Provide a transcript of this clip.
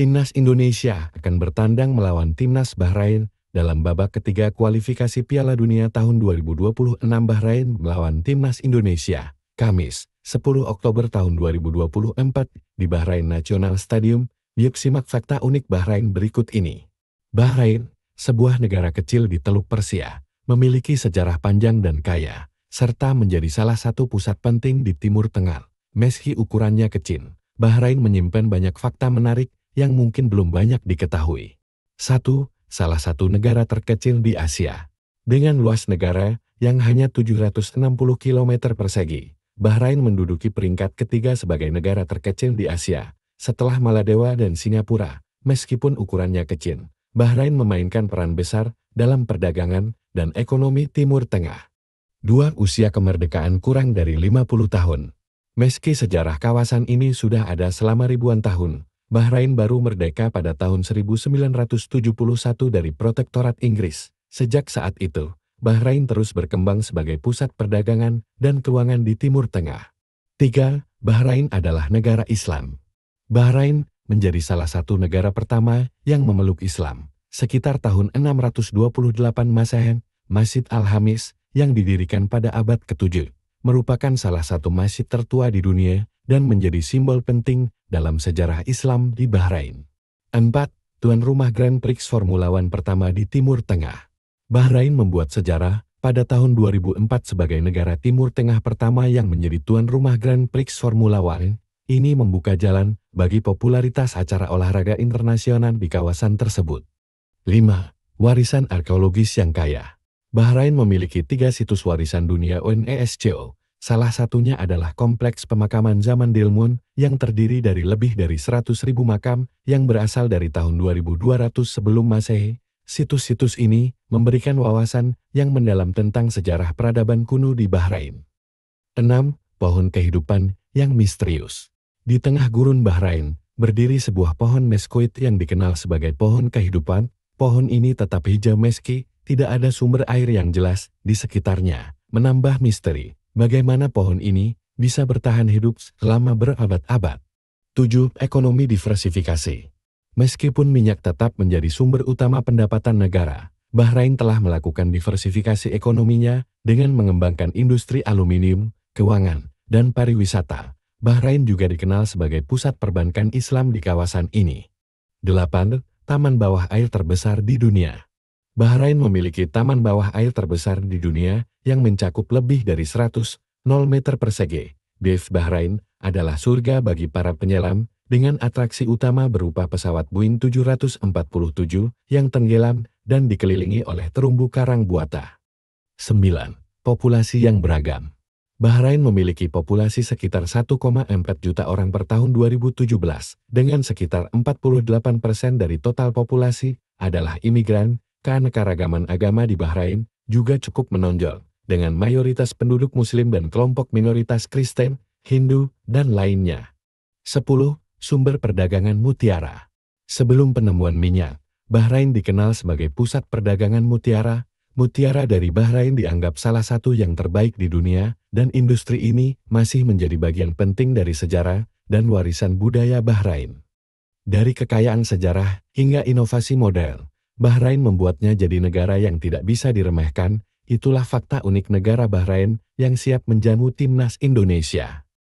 Timnas Indonesia akan bertandang melawan Timnas Bahrain dalam babak ketiga kualifikasi Piala Dunia tahun 2026. Bahrain melawan Timnas Indonesia, Kamis, 10 Oktober tahun 2024 di Bahrain National Stadium. Yuk simak fakta unik Bahrain berikut ini. Bahrain, sebuah negara kecil di Teluk Persia, memiliki sejarah panjang dan kaya, serta menjadi salah satu pusat penting di Timur Tengah. Meski ukurannya kecil, Bahrain menyimpan banyak fakta menarik yang mungkin belum banyak diketahui. 1. Salah satu negara terkecil di Asia. Dengan luas negara yang hanya 760 km persegi, Bahrain menduduki peringkat ketiga sebagai negara terkecil di Asia, setelah Maladewa dan Singapura. Meskipun ukurannya kecil, Bahrain memainkan peran besar dalam perdagangan dan ekonomi Timur Tengah. 2. Usia kemerdekaan kurang dari 50 tahun. Meski sejarah kawasan ini sudah ada selama ribuan tahun, Bahrain baru merdeka pada tahun 1971 dari Protektorat Inggris. Sejak saat itu, Bahrain terus berkembang sebagai pusat perdagangan dan keuangan di Timur Tengah. 3. Bahrain adalah negara Islam. Bahrain menjadi salah satu negara pertama yang memeluk Islam. Sekitar tahun 628 Masehi, Masjid Al-Hamis yang didirikan pada abad ke-7, merupakan salah satu masjid tertua di dunia dan menjadi simbol penting dalam sejarah Islam di Bahrain. 4. Tuan rumah Grand Prix Formula One pertama di Timur Tengah. Bahrain membuat sejarah pada tahun 2004 sebagai negara Timur Tengah pertama yang menjadi tuan rumah Grand Prix Formula One. Ini membuka jalan bagi popularitas acara olahraga internasional di kawasan tersebut. 5. Warisan arkeologis yang kaya. Bahrain memiliki 3 situs warisan dunia UNESCO. Salah satunya adalah Kompleks Pemakaman Zaman Dilmun yang terdiri dari lebih dari 100.000 makam yang berasal dari tahun 2200 sebelum Masehi. Situs-situs ini memberikan wawasan yang mendalam tentang sejarah peradaban kuno di Bahrain. 6. Pohon kehidupan yang misterius. Di tengah gurun Bahrain, berdiri sebuah pohon mesquite yang dikenal sebagai pohon kehidupan. Pohon ini tetap hijau meski tidak ada sumber air yang jelas di sekitarnya, menambah misteri bagaimana pohon ini bisa bertahan hidup selama berabad-abad. 7. Ekonomi diversifikasi. Meskipun minyak tetap menjadi sumber utama pendapatan negara, Bahrain telah melakukan diversifikasi ekonominya dengan mengembangkan industri aluminium, keuangan, dan pariwisata. Bahrain juga dikenal sebagai pusat perbankan Islam di kawasan ini. 8. Taman bawah air terbesar di dunia. Bahrain memiliki taman bawah air terbesar di dunia yang mencakup lebih dari 100 meter persegi. Dive Bahrain adalah surga bagi para penyelam dengan atraksi utama berupa pesawat Boeing 747 yang tenggelam dan dikelilingi oleh terumbu karang buata. 9. Populasi yang beragam. Bahrain memiliki populasi sekitar 1,4 juta orang per tahun 2017, dengan sekitar 48% dari total populasi adalah imigran. Keanekaragaman agama di Bahrain juga cukup menonjol, dengan mayoritas penduduk Muslim dan kelompok minoritas Kristen, Hindu, dan lainnya. 10. Sumber perdagangan mutiara. Sebelum penemuan minyak, Bahrain dikenal sebagai pusat perdagangan mutiara. Mutiara dari Bahrain dianggap salah satu yang terbaik di dunia, dan industri ini masih menjadi bagian penting dari sejarah dan warisan budaya Bahrain. Dari kekayaan sejarah hingga inovasi modern, Bahrain membuatnya jadi negara yang tidak bisa diremehkan. Itulah fakta unik negara Bahrain yang siap menjamu Timnas Indonesia.